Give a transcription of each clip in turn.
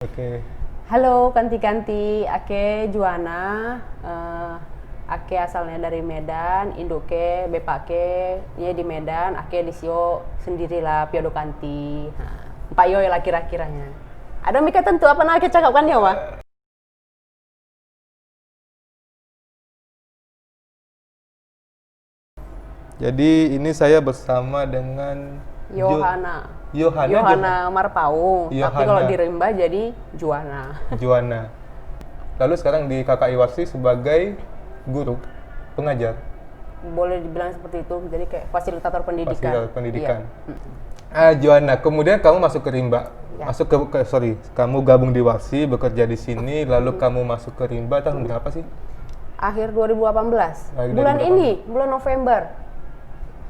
Oke. Halo kanti-kanti, ake Juana, ake asalnya dari Medan, induke, bepake, nya di Medan, ake di Sio sendirilah piodo kanti. Pak yo lah kira-kiranya. Ada mika tentu apa nak ake cakapkan ya wa? Jadi ini saya bersama dengan Yohana. Yohana. Yohana Marpaung, tapi kalau Yohana di Rimba jadi Juana. Juana. Lalu sekarang di KKI Warsi sebagai guru, pengajar, Boleh dibilang seperti itu, jadi kayak fasilitator pendidikan. fasilitator pendidikan. Iya. Juana, kemudian kamu masuk ke Rimba, Ya. kamu gabung di Warsi, bekerja di sini, lalu kamu masuk ke Rimba tahun berapa sih? Akhir 2018. Akhir Bulan 2018. ini, bulan November.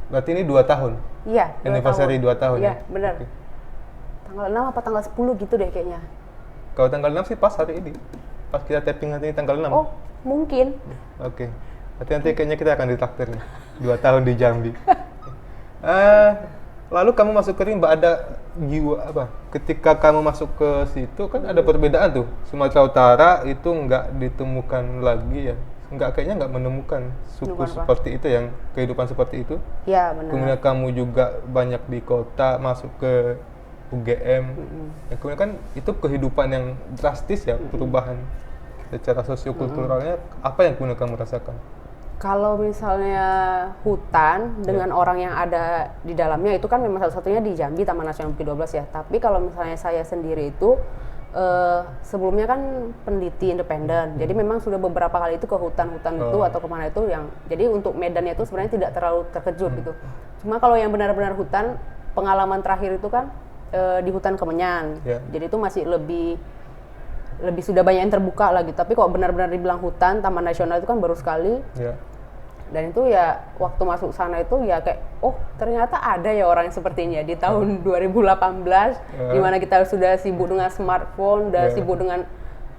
Berarti ini 2 tahun, Iya, 2 tahun Iya, ya? benar. Oke. Tanggal 6 apa tanggal 10 gitu deh kayaknya. Kalau tanggal 6 sih pas hari ini, pas kita tapping hari ini tanggal 6. Oh, mungkin. Oke. Nanti kayaknya kita akan ditraktir nih. 2 tahun di Jambi. Eh, lalu kamu masuk ke Rimba ada jiwa apa? Ketika kamu masuk ke situ kan ada perbedaan tuh. Sumatera Utara itu nggak ditemukan lagi ya. Kayaknya nggak menemukan suku Menemukan apa? seperti itu yang kehidupan seperti itu. Iya, benar. Kemudian kamu juga banyak di kota masuk ke UGM. Ya, kemudian kan itu kehidupan yang drastis ya, perubahan secara sosiokulturalnya. Apa yang kemudian kamu rasakan? Kalau misalnya hutan dengan orang yang ada di dalamnya itu kan memang satu-satunya di Jambi Taman Nasional Bukit 12 ya. Tapi kalau misalnya saya sendiri itu sebelumnya kan peneliti independen. Jadi memang sudah beberapa kali itu ke hutan-hutan itu atau kemana itu yang jadi untuk medannya itu sebenarnya tidak terlalu terkejut gitu. Cuma kalau yang benar-benar hutan, pengalaman terakhir itu kan di hutan Kemenyan. Ya. Jadi itu masih lebih sudah banyak yang terbuka lagi. Tapi kalau benar-benar dibilang hutan, Taman Nasional itu kan baru sekali. Ya. Dan itu ya waktu masuk sana itu ya kayak oh ternyata ada ya orang yang seperti ini ya di tahun 2018 di mana kita sudah sibuk dengan smartphone, udah sibuk dengan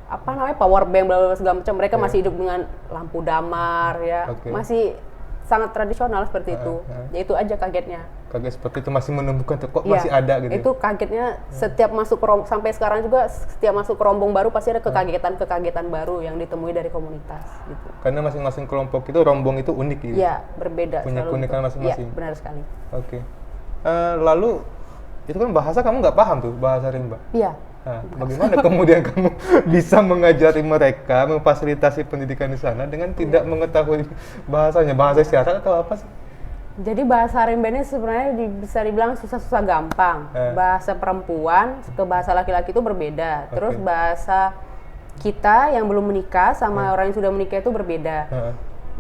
apa namanya power bank bla bla segala macam, mereka masih hidup dengan lampu damar ya. Oke. Masih sangat tradisional seperti itu. Ya itu aja kagetnya. Kaget seperti itu masih menemukan tuh, kok Iya, masih ada gitu. Itu kagetnya setiap masuk sampai sekarang juga setiap masuk ke rombong baru pasti ada kekagetan baru yang ditemui dari komunitas gitu. Karena masing-masing kelompok itu rombong itu unik gitu. Iya, berbeda. Punya selalu keunikan gitu. masing-masing. Iya, benar sekali. Oke. Lalu itu kan bahasa kamu nggak paham tuh, bahasa Rimba. Iya. Nah, bagaimana kemudian kamu bisa mengajari mereka, memfasilitasi pendidikan di sana dengan tidak mengetahui bahasanya, bahasa isyarat atau apa sih? Jadi bahasa Rimba ini sebenarnya bisa dibilang susah-susah gampang. Bahasa perempuan ke bahasa laki-laki itu berbeda. Terus Oke. bahasa kita yang belum menikah sama orang yang sudah menikah itu berbeda.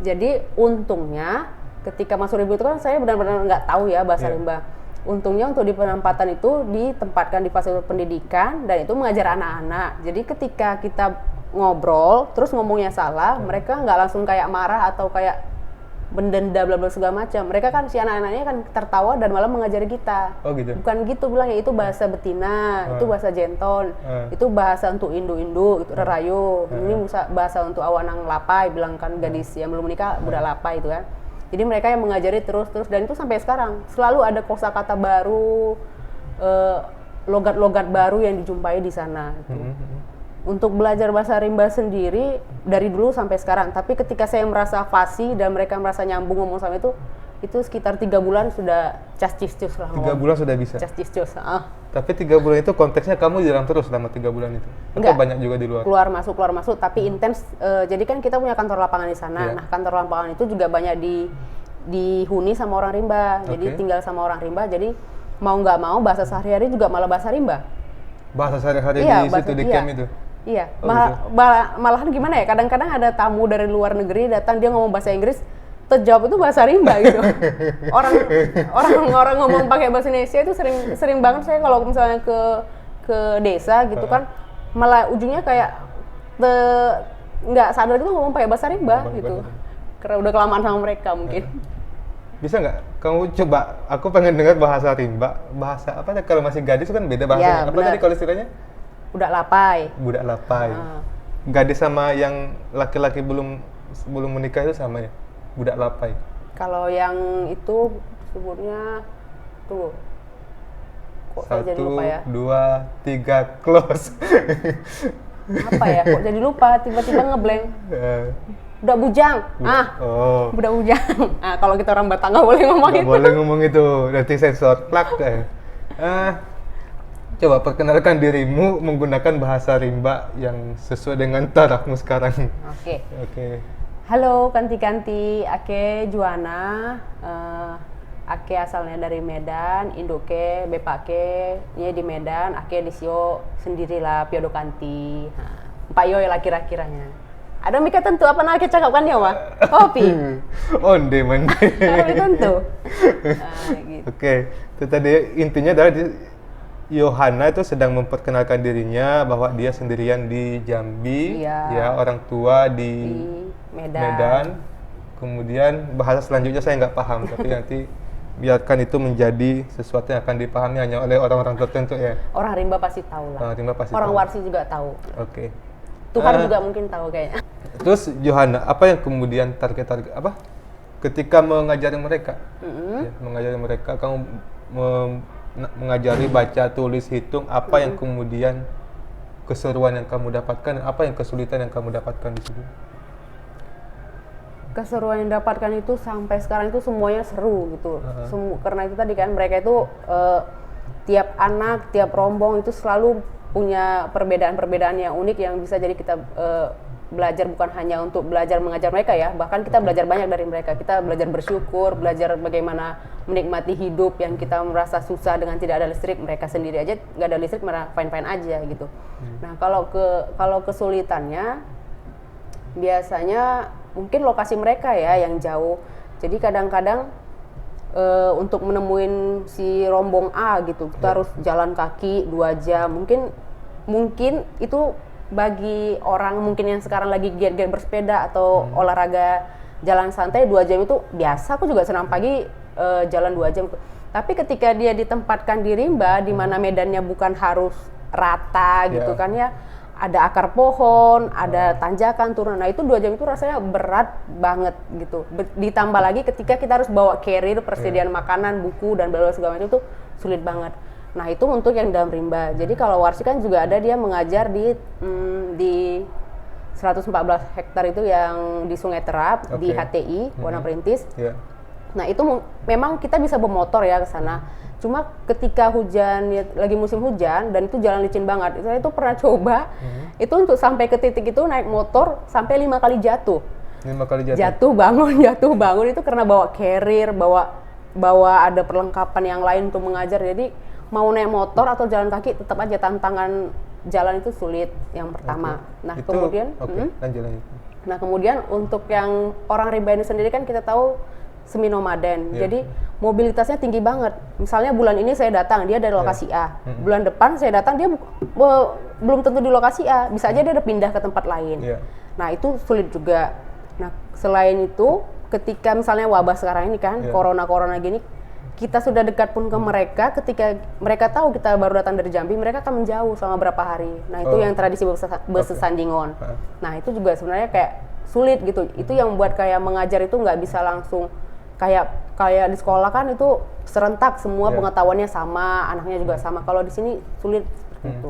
Jadi untungnya ketika masuk Rimba itu kan saya benar-benar nggak tahu ya bahasa Rimba. Untungnya untuk di penempatan itu ditempatkan di fasilitas pendidikan dan itu mengajar anak-anak. Jadi ketika kita ngobrol terus ngomongnya salah, mereka nggak langsung kayak marah atau kayak mendenda bla bla segala macam. Mereka kan si anak-anaknya kan tertawa dan malah mengajari kita. Oh gitu. Bukan gitu bilangnya, itu bahasa betina, itu bahasa jenton, itu bahasa untuk indu-indu, itu rerayu. Ini bahasa untuk awanang lapai, bilang kan gadis yang belum menikah budak lapai itu kan. Jadi mereka yang mengajari terus dan itu sampai sekarang selalu ada kosakata baru, logat-logat baru yang dijumpai di sana. Gitu. Untuk belajar bahasa Rimba sendiri dari dulu sampai sekarang. Tapi ketika saya merasa fasih dan mereka merasa nyambung ngomong sama itu sekitar 3 bulan sudah cas-cis-cus lah. 3 bulan sudah bisa. Cas-cis-cus. Tapi 3 bulan itu konteksnya kamu di dalam terus selama 3 bulan itu? Atau Enggak. banyak juga di luar? Keluar masuk, tapi intens. Jadi kan kita punya kantor lapangan di sana. Iya. Nah kantor lapangan itu juga banyak dihuni sama orang Rimba. Jadi tinggal sama orang Rimba. Jadi mau nggak mau bahasa sehari-hari juga malah bahasa Rimba. Bahasa sehari-hari Iya, di situ di camp itu? Iya, Oh, malahan gimana ya? Kadang-kadang ada tamu dari luar negeri datang dia ngomong bahasa Inggris, terjawab itu bahasa Rimba gitu. orang ngomong pakai bahasa Indonesia itu sering banget saya kalau misalnya ke desa gitu kan, malah ujungnya kayak nggak sadar itu ngomong pakai bahasa Rimba gitu. Karena udah kelamaan sama mereka mungkin. Bisa nggak kamu coba? Aku pengen dengar bahasa Rimba. Bahasa apa? Kalau masih gadis kan beda bahasanya. Ya, Apa benar. tadi kalau istilahnya? Udah lapai. Budak lapai. Gadis sama yang laki-laki belum menikah itu sama ya? Budak lapai. Kalau yang itu sebutnya tuh Kok saya jadi lupa ya? 1, 2, 3, close. Apa ya? Kok jadi lupa? Tiba-tiba ngeblank. Budak bujang. Budak bujang. Kalau kita orang Batak nggak boleh ngomong nggak itu. boleh ngomong itu, nanti sensor plak. Coba perkenalkan dirimu menggunakan bahasa rimba yang sesuai dengan tarafmu sekarang. Oke. Halo kanti-kanti, ake Juana. Ake asalnya dari Medan, induke, bepake, nya di Medan, ake di Sio sendirilah piodo kanti. Pak Yo lah kira-kiranya. Ada mika tentu apa nak cakapkan ya wah? Kopi. Onde mande. Tapi tentu. Gitu. Oke, itu tadi intinya adalah Yohana itu sedang memperkenalkan dirinya bahwa dia sendirian di Jambi, ya orang tua di Medan. Kemudian bahasa selanjutnya saya nggak paham, tapi nanti biarkan itu menjadi sesuatu yang akan dipahami hanya oleh orang-orang tertentu ya. Orang rimba pasti tahu lah. Orang Warsi juga tahu. Oke. Tuhan juga mungkin tahu kayaknya. Terus Yohana, apa yang kemudian target apa? Ketika mengajari mereka, mengajari mereka, kamu mengajari baca, tulis, hitung, apa yang kemudian keseruan yang kamu dapatkan, apa yang kesulitan yang kamu dapatkan di situ? Keseruan yang dapatkan itu sampai sekarang itu semuanya seru gitu. Karena itu tadi kan mereka itu tiap anak, tiap rombong itu selalu punya perbedaan-perbedaan yang unik yang bisa jadi kita belajar bukan hanya untuk belajar mengajar mereka ya, bahkan kita belajar banyak dari mereka. Kita belajar bersyukur, belajar bagaimana menikmati hidup yang kita merasa susah dengan tidak ada listrik. Mereka sendiri aja nggak ada listrik malah fine-fine aja gitu. Nah kalau kesulitannya biasanya mungkin lokasi mereka ya yang jauh. Jadi kadang-kadang untuk menemuin si rombong A gitu kita harus jalan kaki 2 jam. Mungkin itu bagi orang mungkin yang sekarang lagi giat-giat bersepeda atau olahraga jalan santai 2 jam itu biasa. Aku juga senang pagi jalan 2 jam. Tapi ketika dia ditempatkan di rimba di mana medannya bukan harus rata gitu kan ya, ada akar pohon, ada tanjakan turun. Nah itu 2 jam itu rasanya berat banget gitu. Ditambah lagi ketika kita harus bawa carrier, persediaan makanan, buku dan bla-bla segala macam itu sulit banget. Nah itu untuk yang dalam rimba. Jadi kalau Warsi kan juga ada dia mengajar di 114 hektar itu yang di Sungai Terap, di HTI, Warna Perintis. Nah itu memang kita bisa bermotor ya ke sana. Cuma ketika hujan, lagi musim hujan dan itu jalan licin banget. Saya itu pernah coba, itu untuk sampai ke titik itu naik motor sampai 5 kali jatuh. 5 kali jatuh? Jatuh bangun itu karena bawa carrier, bawa ada perlengkapan yang lain untuk mengajar. Jadi mau naik motor atau jalan kaki tetap aja tantangan jalan itu sulit yang pertama. Nah itu, kemudian, lanjut. Nah kemudian untuk yang orang rimba ini sendiri kan kita tahu semi nomaden, jadi mobilitasnya tinggi banget. Misalnya bulan ini saya datang, dia dari lokasi A. Bulan depan saya datang, dia belum tentu di lokasi A, bisa aja dia udah pindah ke tempat lain. Nah itu sulit juga. Nah selain itu, ketika misalnya wabah sekarang ini kan, corona gini, kita sudah dekat pun ke mereka, ketika mereka tahu kita baru datang dari Jambi, mereka akan menjauh selama berapa hari. Nah itu yang tradisi besesandingon. Nah itu juga sebenarnya kayak sulit gitu. Itu yang membuat kayak mengajar itu nggak bisa langsung kayak di sekolah kan itu serentak semua pengetahuannya sama, anaknya juga sama. Kalau di sini sulit seperti itu.